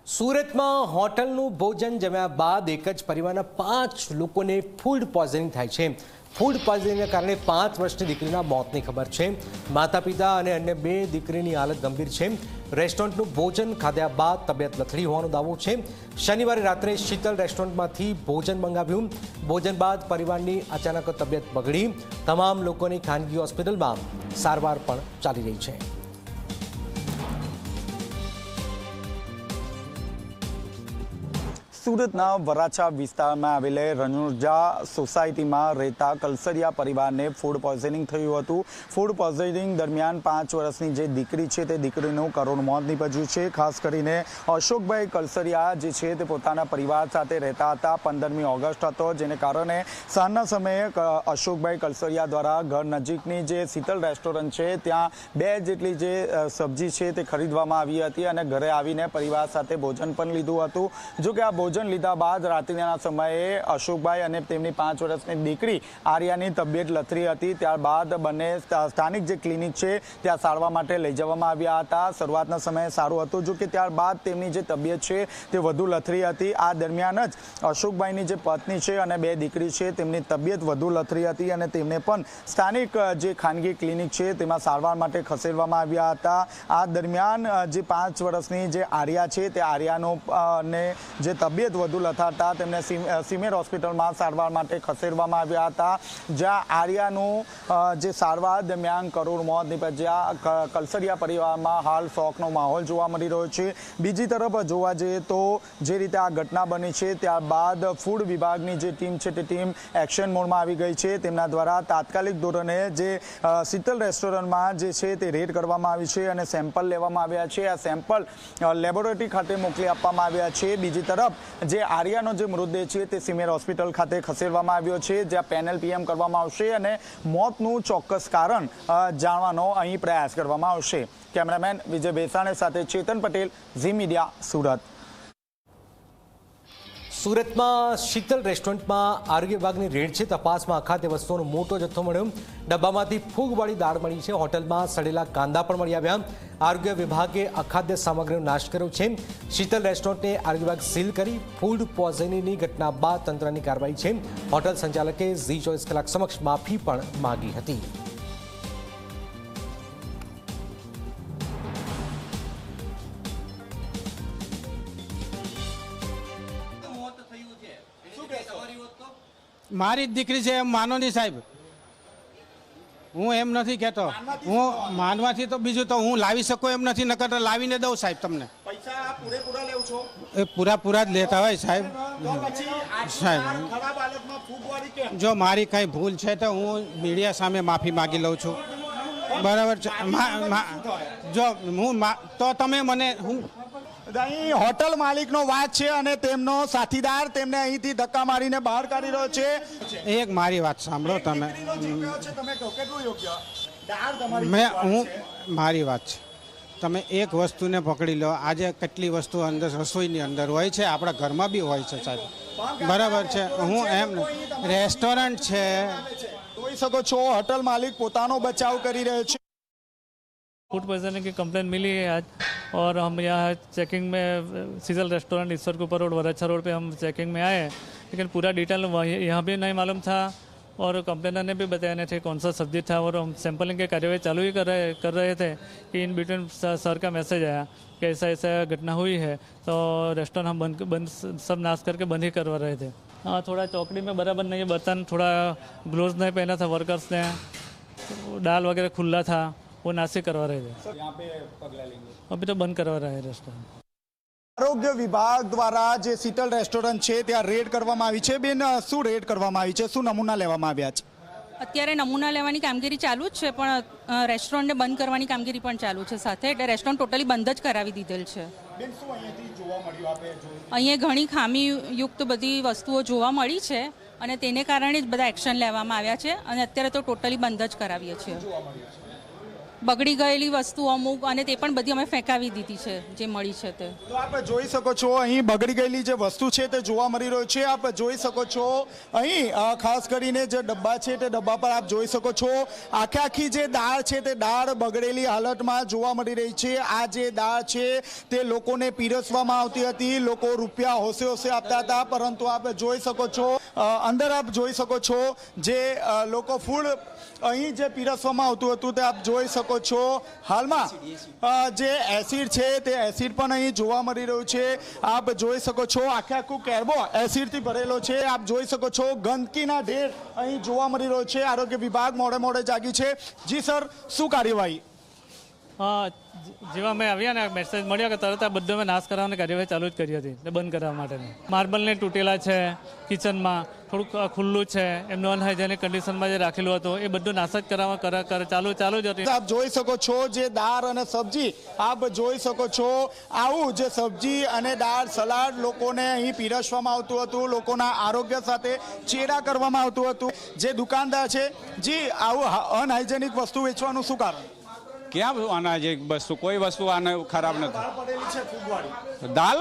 સુરતમાં હોટલનું ભોજન જમ્યા બાદ એક જ પરિવારના 5 લોકોને ફૂડ પોઈઝનિંગ થાય છે। ફૂડ પોઈઝનિંગના કારણે 5 વર્ષની દીકરીના મોતની ખબર છે। માતા પિતા અને અન્ય 2 દીકરીની હાલત ગંભીર છે। રેસ્ટોરન્ટનું ભોજન ખાધા બાદ તબિયત લથડી હોવાનો દાવો છે। શનિવારે રાત્રે શીતલ રેસ્ટોરન્ટમાંથી ભોજન મંગાવ્યું। ભોજન બાદ પરિવારની અચાનક તબિયત બગડી। તમામ લોકોની ખાનગી હોસ્પિટલમાં સારવાર પણ ચાલી રહી છે। સુરતના વરાછા વિસ્તારમાં આવેલા રણુજા સોસાયટીમાં રહેતા કલસરિયા પરિવારને ફૂડ પોઈઝનિંગ થયું હતું। ફૂડ પોઈઝનિંગ દરમિયાન 5 વર્ષની જે દીકરી છે તે દીકરીનું કરુણ મોત નીપજ્યું છે। ખાસ કરીને અશોકભાઈ કલસરિયા જે છે તે પોતાના પરિવાર સાથે રહેતા હતા। 15મી ઓગસ્ટ હતો, જેને કારણે સાંજના સમયે અશોકભાઈ કલસરિયા દ્વારા ઘર નજીકની જે શીતલ રેસ્ટોરન્ટ છે ત્યાં 2 જેટલી જે સબ્જી છે તે ખરીદવામાં આવી હતી અને ઘરે આવીને પરિવાર સાથે ભોજન પણ લીધું હતું। જો કે આ ભોજન લીધા બાદ રાત્રિના સમયે અશોકભાઈ અને તેમની 5 વર્ષની દીકરી આર્યાની તબિયત લથડી હતી। ત્યારબાદ બંને સ્થાનિક જે ક્લિનિક છે ત્યાં સારવાર માટે લઈ જવામાં આવ્યા હતા। શરૂઆતના સમયે સારું હતું, જો કે ત્યારબાદ તેમની જે તબિયત છે તે વધુ લથડી હતી। આ દરમિયાન જ અશોકભાઈની જે પત્ની છે અને 2 દીકરી છે તેમની તબિયત વધુ લથડી હતી અને તેમને પણ સ્થાનિક જે ખાનગી ક્લિનિક છે તેમાં સારવાર માટે ખસેડવામાં આવ્યા હતા। આ દરમિયાન જે 5 વર્ષની જે આર્યા છે તે આર્યાનો ને જે તબિયત વધુ લથડતા તેમને સિમેર હોસ્પિટલમાં સારવાર માટે ખસેડવામાં આવ્યા હતા। જ્યાં આર્યાનું જે સારવાર દરમિયાન કરુણ મોત નીપજ્યા। કલસરિયા પરિવારમાં હાલ શોકનો માહોલ જોવા મળી રહ્યો છે। બીજી તરફ જોવા જઈએ તો જે રીતે આ ઘટના બની છે ત્યારબાદ ફૂડ વિભાગની જે ટીમ છે તે ટીમ એક્શન મોડમાં આવી ગઈ છે। તેમના દ્વારા તાત્કાલિક ધોરણે જે શીતલ રેસ્ટોરન્ટમાં જે છે તે રેડ કરવામાં આવી છે અને સેમ્પલ લેવામાં આવ્યા છે। આ સેમ્પલ લેબોરેટરી ખાતે મોકલી આપવામાં આવ્યા છે। બીજી તરફ જે આર્યાનો જે મૃતદેહ છે તે સિમેર હોસ્પિટલ ખાતે ખસેડવામાં આવ્યો છે, જ્યાં પેનલ પીએમ કરવામાં આવશે અને મોતનું ચોક્કસ કારણ જાણવાનો અહીં પ્રયાસ કરવામાં આવશે। કેમેરામેન વિજય બેસાણે સાથે ચેતન પટેલ, ઝી મીડિયા, સુરત। સુરતમાં શીતલ રેસ્ટોરન્ટમાં આરોગ્ય વિભાગની રેડ છે। તપાસમાં અખાદ્ય વસ્તુઓનો મોટો જથ્થો મળ્યો। ડબ્બામાંથી ફૂગવાળી દાળ મળી છે। હોટલમાં સડેલા કાંદા પણ મળી આવ્યા। આરોગ્ય વિભાગે અખાદ્ય સામગ્રીનો નાશ કર્યો છે। શીતલ રેસ્ટોરન્ટને આરોગ્ય વિભાગ સીલ કરી ફૂડ પોઈઝનિંગની ઘટના બાદ તંત્રની કાર્યવાહી છે। હોટલ સંચાલકે ઝી 24 કલાક સમક્ષ માફી પણ માંગી હતી। મારી દીકરી છે એમ માનો નહીં સાહેબ, હું એમ નથી કહેતો। હું માનવાથી તો બીજું તો હું લાવી શકું એમ નથી, નકર તો લાવીને દઉં સાહેબ તમને। પૈસા પૂરેપૂરા લેવ છો? એ પૂરા જ લેતા હોય સાહેબ। જો મારી કંઈ ભૂલ છે તો હું મીડિયા સામે માફી માગી લઉં છું, બરાબર છે? જો હું તો તમે મને હું અહીં હોટલ માલિકનો વાત છે અને તેમનો સાથીદાર તેમને અહીંથી ધક્કા મારીને બહાર કાઢી રહ્યો છે। એક મારી વાત સાંભળો તમે, મારી વાત છે, તમે એક વસ્તુને પકડી લો। આજે કેટલી વસ્તુ અંદર રસોઈની અંદર હોય છે, આપણા ઘરમાં બી હોય છે સાહેબ, બરાબર છે? હું એમ રેસ્ટોરન્ટ છે, જોઈ શકો છો હોટલ માલિક પોતાનો બચાવ કરી રહ્યો છે। फूड पॉइजनिंग की कंप्लेंट मिली है आज और हम यहाँ चेकिंग में Sheetal restaurant Ishwarpur road Varachha road पे हम चेकिंग में आए, लेकिन पूरा डिटेल यहाँ भी नहीं मालूम था और कंप्लेनर ने भी बताया नहीं थे कौन सा सब्जी था। और हम सैंपलिंग की कार्यवाही चालू ही कर रहे थे कि इन बिटवीन सर का मैसेज आया कि ऐसा घटना हुई है, तो रेस्टोरेंट हम बंद सब नाश करके बंद ही करवा रहे थे। हाँ, थोड़ा चौकड़ी में बराबर नहीं है, बर्तन थोड़ा ग्लोव्स नहीं पहना था वर्कर्स ने, दाल वगैरह खुला था, वो नाशी करवा रहे थे। यहाँ पे पगला लेंगे, अभी तो बंद करवा रहे हैं रेस्टोरेंट। આરોગ્ય વિભાગ દ્વારા જે શીતલ રેસ્ટોરન્ટ છે ત્યાં રેડ કરવામાં આવી છે। બેન, શું રેડ કરવામાં આવી છે? શું નમૂના લેવામાં આવ્યા છે? અત્યારે નમૂના લેવાની કામગીરી ચાલુ જ છે, પણ રેસ્ટોરન્ટને બંધ કરવાની કામગીરી પણ ચાલુ છે સાથે, એટલે રેસ્ટોરન્ટ ટોટલી બંધ જ કરાવી દીધેલ છે। બેન, શું અહીંયાથી જોવા મળ્યું? આપે જોયું અહીંયા ઘણી ખામીયુક્ત બધી વસ્તુઓ જોવા મળી છે અને તેને કારણે જ બધા એક્શન લેવામાં આવ્યા છે અને અત્યારે તો ટોટલી બંધ જ કરાવીએ છીએ। બગડી ગયેલી વસ્તુ અમુક અને તે પણ બધી અમે ફેંકાવી દીધી છે જે મળી છે તે. તો આપ જોઈ શકો છો અહીં બગડી ગયેલી જે વસ્તુ છે તે જોવા મળી રહ્યો છે. આપ જોઈ શકો છો અહીં ખાસ કરીને જે ડબ્બા છે તે ડબ્બા પર આપ જોઈ શકો છો આખી જે દાળ છે તે દાળ બગડેલી હાલતમાં જોવા મળી રહી છે. આ જે દાળ છે તે લોકોને પીરસવામાં આવતી હતી. લોકો રૂપિયા હોશે આપતા હતા, પરંતુ આપ જોઈ શકો છો અંદર આપ જોઈ શકો છો જે લોકો ફૂડ અહીં જે પીરસવામાં આવતું હતું તે આપ જોઈ શકો છો. હાલમાં જે એસિડ છે તે એસિડ પણ અહીં જોવા મળી રહ્યું છે. આપ જોઈ શકો છો આખું કેરબો એસિડથી ભરેલો છે. આપ જોઈ શકો છો ગંદકીના ઢેર અહીં જોવા મળી રહ્યો છે. આરોગ્ય વિભાગ મોડે જાગી છે. જી સર, શું કાર્યવાહી? હા, જેવા મેં આવ્યા ને મેસેજ મળ્યો કે તરત આ બધો મેં નાશ કરાવવાની કાર્યવાહી ચાલુ જ કરી હતી, બંધ કરાવવા માટેની. માર્બલને તૂટેલા છે, કિચનમાં થોડુંક ખુલ્લું છે, એમનું અનહાઇજેનિક કન્ડિશનમાં જે રાખેલું હતું એ બધું નાશ જ કરાવવા ચાલુ જ હતી. આપ જોઈ શકો છો જે દાળ અને સબ્જી આપ જોઈ શકો છો. આવું જે સબ્જી અને દાળ સલાડ લોકોને અહીં પીરસવામાં આવતું હતું. લોકોના આરોગ્ય સાથે ચેડા કરવામાં આવતું હતું. જે દુકાનદાર છે, જી આવું અનહાઇજેનિક વસ્તુ વેચવાનું શું કારણ? ક્યાં અનાજ વસ્તુ કોઈ વસ્તુ આને ખરાબ નથી. દાળ પડેલી છે ફૂગવાળી. દાલ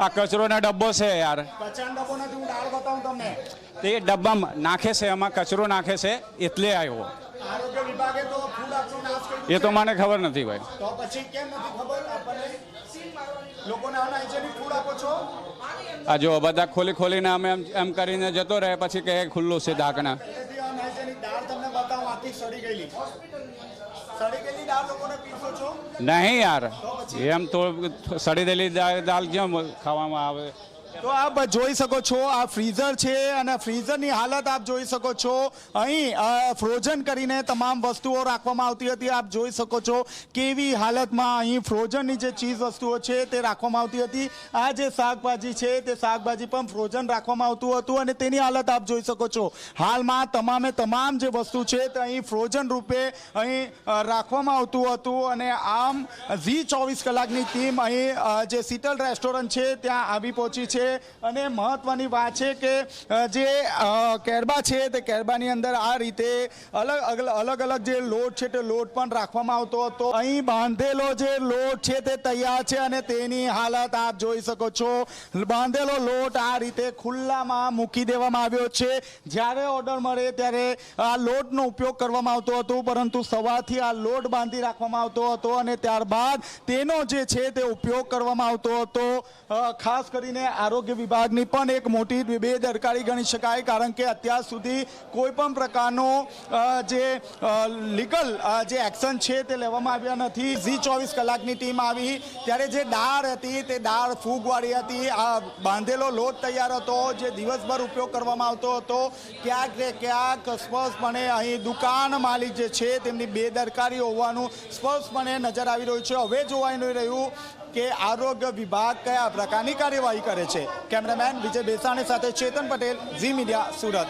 આ કચરોનો ડબ્બો છે યાર. કચાનો ડબ્બો નથી, હું દાળ બતાવું તમને. તે ડબ્બામાં નાખે છે, એમાં કચરો નાખે છે એટલે આવ્યો. આરોગ્ય વિભાગે તો ફૂડ આખો નાશ કર્યો. એ તો મને ખબર નથી ભાઈ. તો પછી કેમ નથી ખબર આપણને? લોકોને અનહાઇજેનિક ફૂડ આપો છો. આ જો બધા ખોલીને અમે એમ કરીને જતો રહે, પછી કે ખુલ્લું છે દાકણા. અનહાઇજેનિક દાળ તમને બતાવું, આખી સડી ગયેલી દાળ લોકોને પીરસો છો? નહીં યાર, એમ તો સડી દેલી દાલ કેમ ખાવામાં આવે? તો આપ જોઈ શકો છો આ ફ્રીઝર છે અને ફ્રીઝરની હાલત આપ જોઈ શકો છો. અહીં ફ્રોઝન કરીને તમામ વસ્તુઓ રાખવામાં આવતી હતી. આપ જોઈ શકો છો કેવી હાલતમાં અહીં ફ્રોઝનની જે ચીજ વસ્તુઓ છે તે રાખવામાં આવતી હતી. આ જે શાકભાજી છે તે શાકભાજી પણ ફ્રોઝન રાખવામાં આવતું હતું અને તેની હાલત આપ જોઈ શકો છો. હાલમાં તમામ જે વસ્તુ છે તે અહીં ફ્રોઝન રૂપે અહીં રાખવામાં આવતું હતું. અને આમ ઝી 24 કલાકની ટીમ અહીં જે શીતલ રેસ્ટોરન્ટ છે ત્યાં આવી પહોંચી છે. અને મહત્વની વાત છે કે જે કેરબા છે તે કેરબાની અંદર આ રીતે અલગ જે લોટ છે તે લોટ પણ રાખવામાં આવતો હતો. અહીં બાંધેલો જે લોટ છે તે તૈયાર છે અને તેની હાલત આપ જોઈ શકો છો. બાંધેલો લોટ આ રીતે ખુલ્લામાં મૂકી દેવામાં આવ્યો છે. જ્યારે ઓર્ડર મળે ત્યારે આ લોટનો ઉપયોગ કરવામાં આવતો હતો, પરંતુ સવારથી આ લોટ બાંધી રાખવામાં આવતો હતો અને ત્યારબાદ તેનો જે છે તે ઉપયોગ કરવામાં આવતો હતો. ખાસ કરીને આરોગ્ય વિભાગની પણ એક મોટી બેદરકારી ગણી શકાય, કારણ કે અત્યાર સુધી કોઈ પણ પ્રકારનો જે લીગલ જે એક્શન છે તે લેવામાં આવ્યા નથી. ઝી 24 કલાકની ટીમ આવી ત્યારે જે દાળ હતી તે દાળ ફૂગવાળી હતી. આ બાંધેલો લોટ તૈયાર હતો જે દિવસભર ઉપયોગ કરવામાં આવતો હતો. ક્યાંક ને ક્યાંક સ્પષ્ટપણે અહીં દુકાન માલિક જે છે તેમની બેદરકારી હોવાનું સ્પષ્ટપણે નજર આવી રહ્યું છે. હવે જોવાઈ નહીં રહ્યું કે આરોગ્ય વિભાગ કયા પ્રકારની કાર્યવાહી કરે છે. કેમેરામેન વિજય બેસાણી સાથે ચેતન પટેલ, ઝી મીડિયા, સુરત.